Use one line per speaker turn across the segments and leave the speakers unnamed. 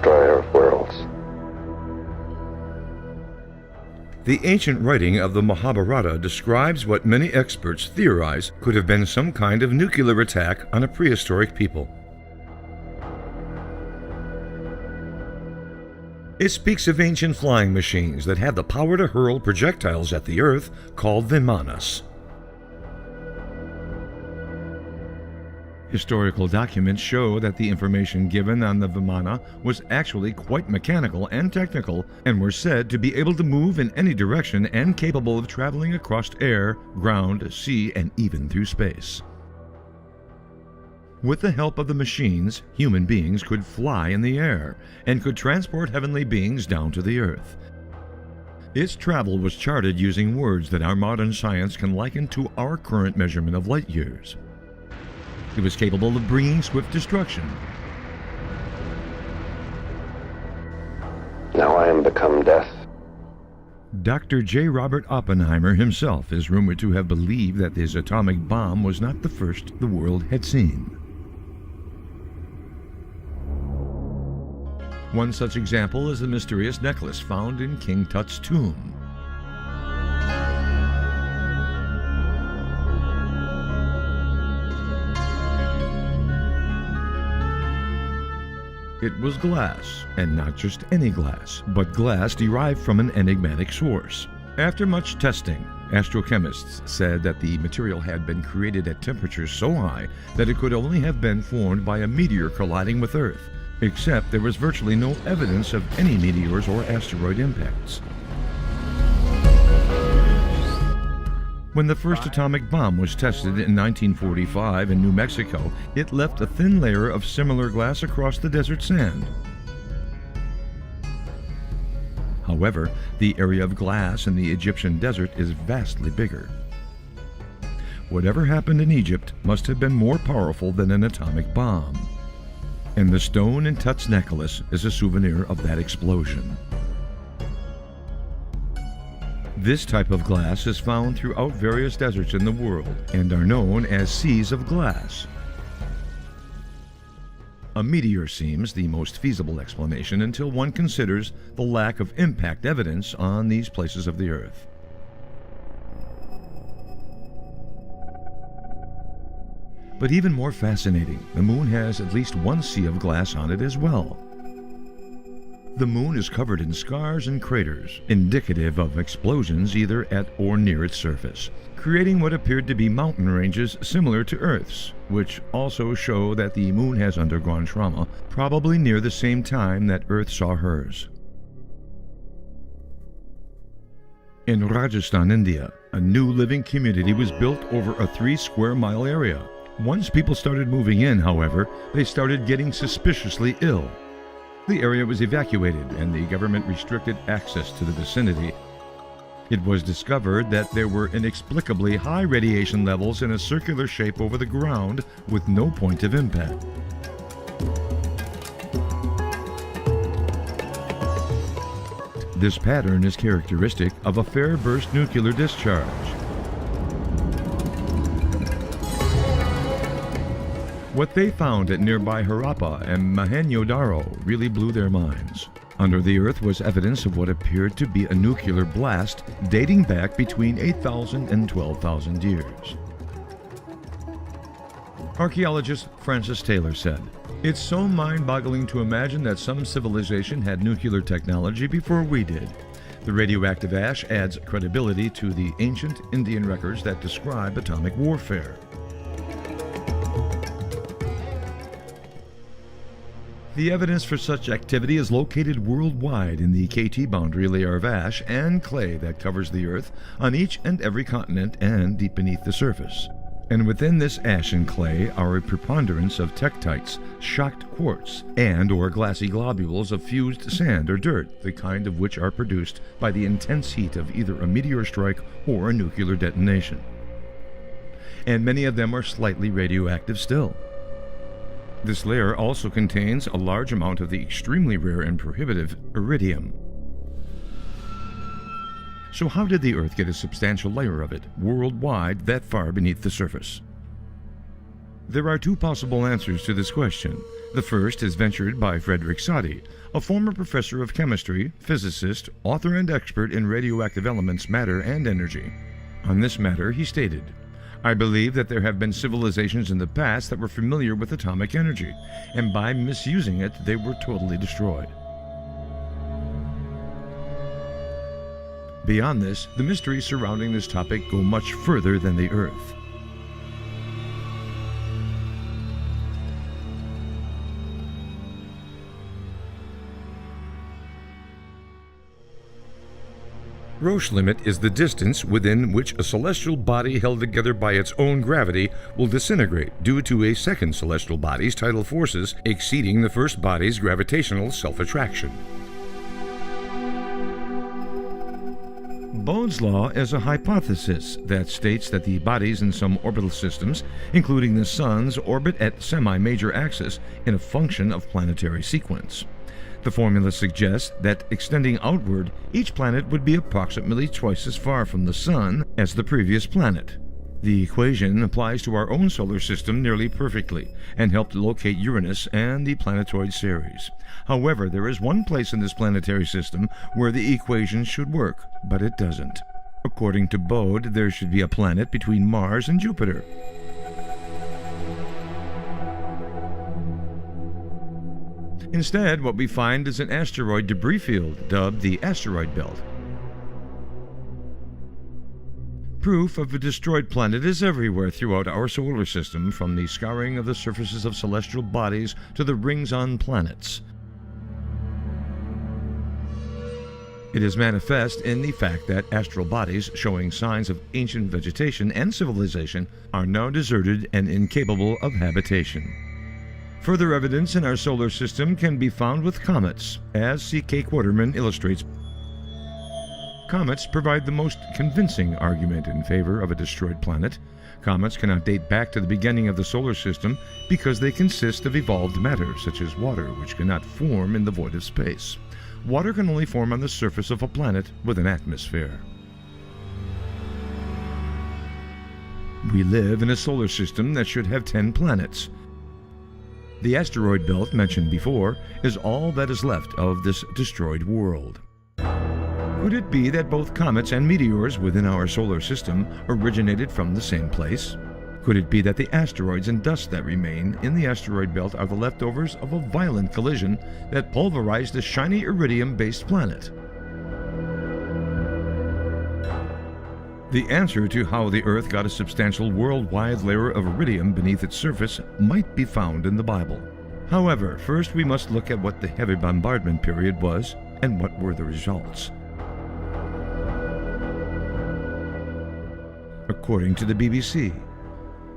destroyer of worlds.
The ancient writing of the Mahabharata describes what many experts theorize could have been some kind of nuclear attack on a prehistoric people. It speaks of ancient flying machines that had the power to hurl projectiles at the earth called vimanas. Historical documents show that the information given on the vimana was actually quite mechanical and technical, and were said to be able to move in any direction and capable of traveling across air, ground, sea, and even through space. With the help of the machines, human beings could fly in the air and could transport heavenly beings down to the earth. Its travel was charted using words that our modern science can liken to our current measurement of light years. It was capable of bringing swift destruction.
Now I am become death.
Dr. J. Robert Oppenheimer himself is rumored to have believed that his atomic bomb was not the first the world had seen. One such example is the mysterious necklace found in King Tut's tomb. It was glass, and not just any glass, but glass derived from an enigmatic source. After much testing, astrochemists said that the material had been created at temperatures so high that it could only have been formed by a meteor colliding with Earth, except there was virtually no evidence of any meteors or asteroid impacts. When the first atomic bomb was tested in 1945 in New Mexico, it left a thin layer of similar glass across the desert sand. However, the area of glass in the Egyptian desert is vastly bigger. Whatever happened in Egypt must have been more powerful than an atomic bomb. And the stone in Tut's necklace is a souvenir of that explosion. This type of glass is found throughout various deserts in the world and are known as seas of glass. A meteor seems the most feasible explanation until one considers the lack of impact evidence on these places of the Earth. But even more fascinating, the Moon has at least one sea of glass on it as well. The Moon is covered in scars and craters, indicative of explosions either at or near its surface, creating what appeared to be mountain ranges similar to Earth's, which also show that the Moon has undergone trauma, probably near the same time that Earth saw hers. In Rajasthan, India, a new living community was built over a 3-square-mile area. Once people started moving in, however, they started getting suspiciously ill. The area was evacuated and the government restricted access to the vicinity. It was discovered that there were inexplicably high radiation levels in a circular shape over the ground with no point of impact. This pattern is characteristic of a fair burst nuclear discharge. What they found at nearby Harappa and Mohenjo-daro really blew their minds. Under the earth was evidence of what appeared to be a nuclear blast dating back between 8,000 and 12,000 years. Archaeologist Francis Taylor said, "It's so mind-boggling to imagine that some civilization had nuclear technology before we did. The radioactive ash adds credibility to the ancient Indian records that describe atomic warfare." The evidence for such activity is located worldwide in the KT boundary layer of ash and clay that covers the Earth on each and every continent and deep beneath the surface. And within this ash and clay are a preponderance of tektites, shocked quartz, and or glassy globules of fused sand or dirt, the kind of which are produced by the intense heat of either a meteor strike or a nuclear detonation. And many of them are slightly radioactive still. This layer also contains a large amount of the extremely rare and prohibitive iridium. So how did the Earth get a substantial layer of it, worldwide, that far beneath the surface? There are two possible answers to this question. The first is ventured by Frederick Soddy, a former professor of chemistry, physicist, author and expert in radioactive elements, matter, and energy. On this matter, he stated, "I believe that there have been civilizations in the past that were familiar with atomic energy, and by misusing it, they were totally destroyed." Beyond this, the mysteries surrounding this topic go much further than the Earth. Roche limit is the distance within which a celestial body held together by its own gravity will disintegrate due to a second celestial body's tidal forces exceeding the first body's gravitational self-attraction. Bode's law is a hypothesis that states that the bodies in some orbital systems, including the Sun's, orbit at semi-major axis in a function of planetary sequence. The formula suggests that extending outward, each planet would be approximately twice as far from the Sun as the previous planet. The equation applies to our own solar system nearly perfectly and helped locate Uranus and the planetoid series. However, there is one place in this planetary system where the equation should work, but it doesn't. According to Bode, there should be a planet between Mars and Jupiter. Instead, what we find is an asteroid debris field dubbed the asteroid belt. Proof of a destroyed planet is everywhere throughout our solar system, from the scouring of the surfaces of celestial bodies to the rings on planets. It is manifest in the fact that astral bodies showing signs of ancient vegetation and civilization are now deserted and incapable of habitation. Further evidence in our solar system can be found with comets, as C.K. Quaterman illustrates. Comets provide the most convincing argument in favor of a destroyed planet. Comets cannot date back to the beginning of the solar system because they consist of evolved matter, such as water, which cannot form in the void of space. Water can only form on the surface of a planet with an atmosphere. We live in a solar system that should have 10 planets. The asteroid belt mentioned before is all that is left of this destroyed world. Could it be that both comets and meteors within our solar system originated from the same place? Could it be that the asteroids and dust that remain in the asteroid belt are the leftovers of a violent collision that pulverized a shiny iridium-based planet? The answer to how the Earth got a substantial worldwide layer of iridium beneath its surface might be found in the Bible. However, first we must look at what the heavy bombardment period was and what were the results. According to the BBC,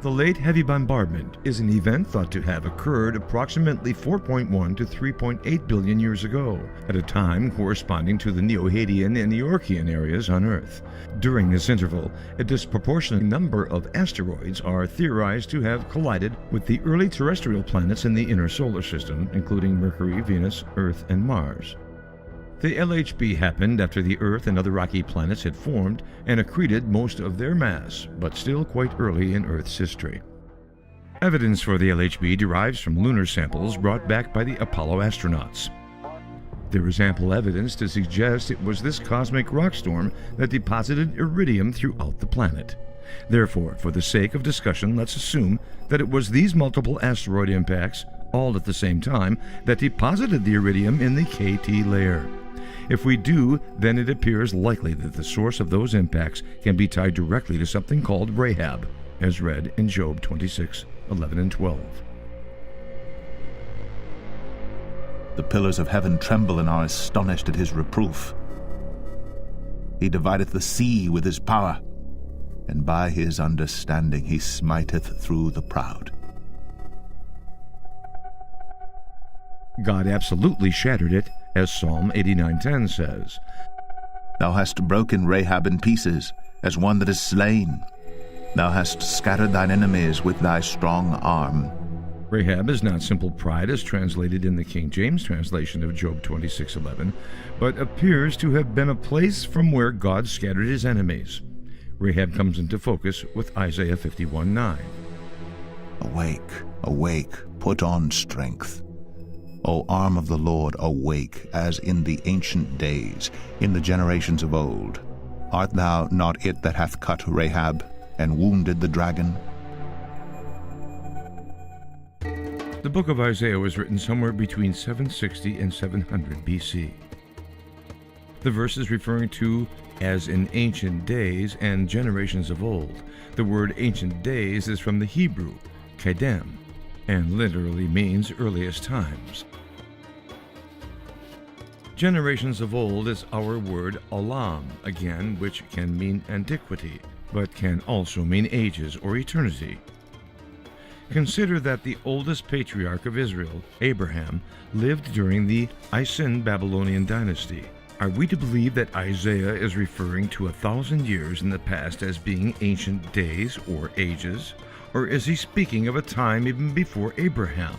the late heavy bombardment is an event thought to have occurred approximately 4.1 to 3.8 billion years ago, at a time corresponding to the Neo-Hadean and Eoarchean eras on Earth. During this interval, a disproportionate number of asteroids are theorized to have collided with the early terrestrial planets in the inner solar system, including Mercury, Venus, Earth, and Mars. The LHB happened after the Earth and other rocky planets had formed and accreted most of their mass, but still quite early in Earth's history. Evidence for the LHB derives from lunar samples brought back by the Apollo astronauts. There is ample evidence to suggest it was this cosmic rock storm that deposited iridium throughout the planet. Therefore, for the sake of discussion, let's assume that it was these multiple asteroid impacts, all at the same time, that deposited the iridium in the KT layer. If we do, then it appears likely that the source of those impacts can be tied directly to something called Rahab, as read in Job 26:11 and 12.
The pillars of heaven tremble and are astonished at his reproof. He divideth the sea with his power, and by his understanding he smiteth through the proud.
God absolutely shattered it, as Psalm 89:10 says.
Thou hast broken Rahab in pieces, as one that is slain. Thou hast scattered thine enemies with thy strong arm.
Rahab is not simple pride as translated in the King James translation of Job 26:11, but appears to have been a place from where God scattered his enemies. Rahab comes into focus with Isaiah 51:9.
Awake, awake, put on strength. O arm of the Lord, awake, as in the ancient days, in the generations of old. Art thou not it that hath cut Rahab, and wounded the dragon?
The book of Isaiah was written somewhere between 760 and 700 BC. The verse is referring to as in ancient days and generations of old. The word ancient days is from the Hebrew, kedem, and literally means earliest times. Generations of old is our word olam, again, which can mean antiquity, but can also mean ages or eternity. Consider that the oldest patriarch of Israel, Abraham, lived during the Isin Babylonian dynasty. Are we to believe that Isaiah is referring to 1,000 years in the past as being ancient days or ages, or is he speaking of a time even before Abraham?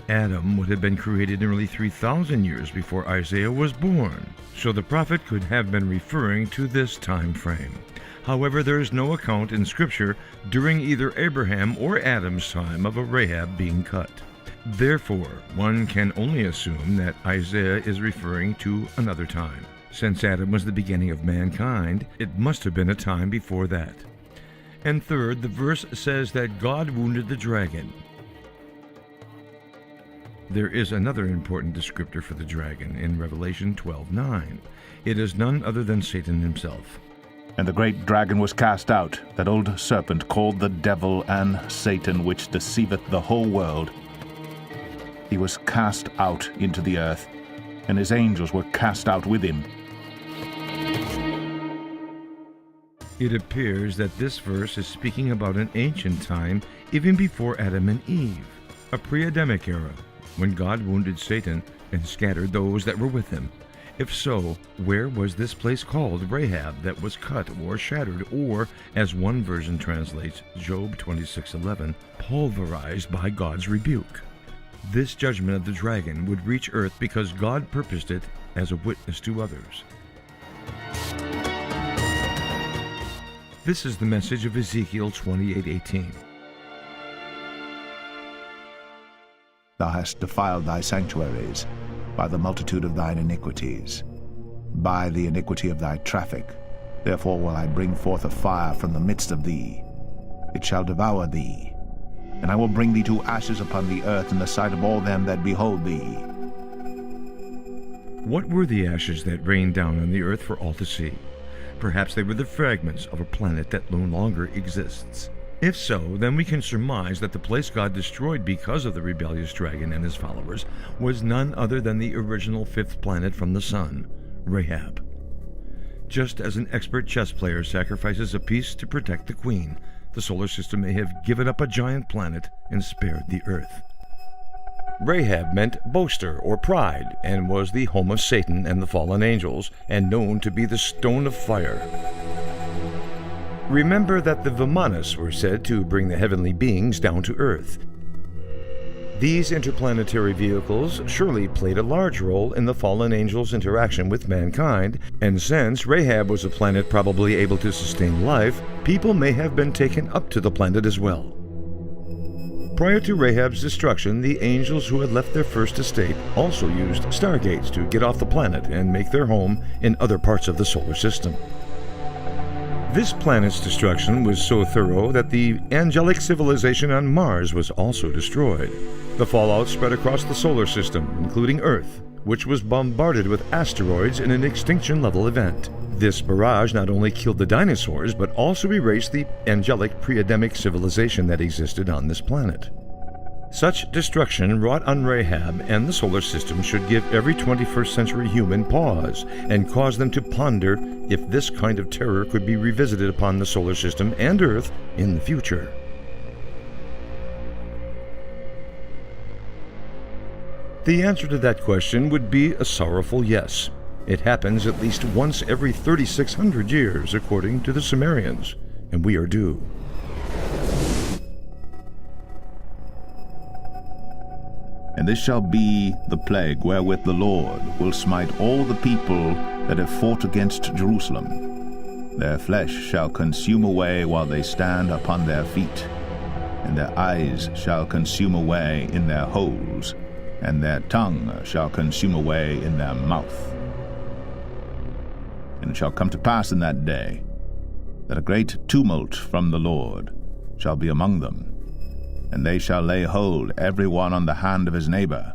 Adam would have been created nearly 3,000 years before Isaiah was born, so the prophet could have been referring to this time frame. However, there is no account in Scripture during either Abraham or Adam's time of a Rahab being cut. Therefore, one can only assume that Isaiah is referring to another time. Since Adam was the beginning of mankind, it must have been a time before that. And third, the verse says that God wounded the dragon. There is another important descriptor for the dragon in Revelation 12:9. It is none other than Satan himself.
And the great dragon was cast out, that old serpent called the devil and Satan, which deceiveth the whole world. He was cast out into the earth, and his angels were cast out with him.
It appears that this verse is speaking about an ancient time, even before Adam and Eve, a pre-Adamic era, when God wounded Satan and scattered those that were with him. If so, where was this place called Rahab that was cut or shattered, or, as one version translates, Job 26:11, pulverized by God's rebuke? This judgment of the dragon would reach earth because God purposed it as a witness to others. This is the message of Ezekiel 28:18.
Thou hast defiled thy sanctuaries by the multitude of thine iniquities, by the iniquity of thy traffic. Therefore will I bring forth a fire from the midst of thee. It shall devour thee, and I will bring thee to ashes upon the earth in the sight of all them that behold thee.
What were the ashes that rained down on the earth for all to see? Perhaps they were the fragments of a planet that no longer exists. If so, then we can surmise that the place God destroyed because of the rebellious dragon and his followers was none other than the original fifth planet from the sun, Rahab. Just as an expert chess player sacrifices a piece to protect the queen, the solar system may have given up a giant planet and spared the earth. Rahab meant boaster or pride, and was the home of Satan and the fallen angels, and known to be the stone of fire. Remember that the Vimanas were said to bring the heavenly beings down to earth. These interplanetary vehicles surely played a large role in the fallen angels' interaction with mankind, and since Rahab was a planet probably able to sustain life, people may have been taken up to the planet as well. Prior to Rahab's destruction, the angels who had left their first estate also used stargates to get off the planet and make their home in other parts of the solar system. This planet's destruction was so thorough that the angelic civilization on Mars was also destroyed. The fallout spread across the solar system, including Earth, which was bombarded with asteroids in an extinction-level event. This barrage not only killed the dinosaurs, but also erased the angelic pre-Adamic civilization that existed on this planet. Such destruction wrought on Rahab and the solar system should give every 21st century human pause and cause them to ponder if this kind of terror could be revisited upon the solar system and Earth in the future. The answer to that question would be a sorrowful yes. It happens at least once every 3,600 years, according to the Sumerians, and we are due.
And this shall be the plague wherewith the Lord will smite all the people that have fought against Jerusalem. Their flesh shall consume away while they stand upon their feet, and their eyes shall consume away in their holes, and their tongue shall consume away in their mouth. And it shall come to pass in that day, that a great tumult from the Lord shall be among them, and they shall lay hold every one on the hand of his neighbor,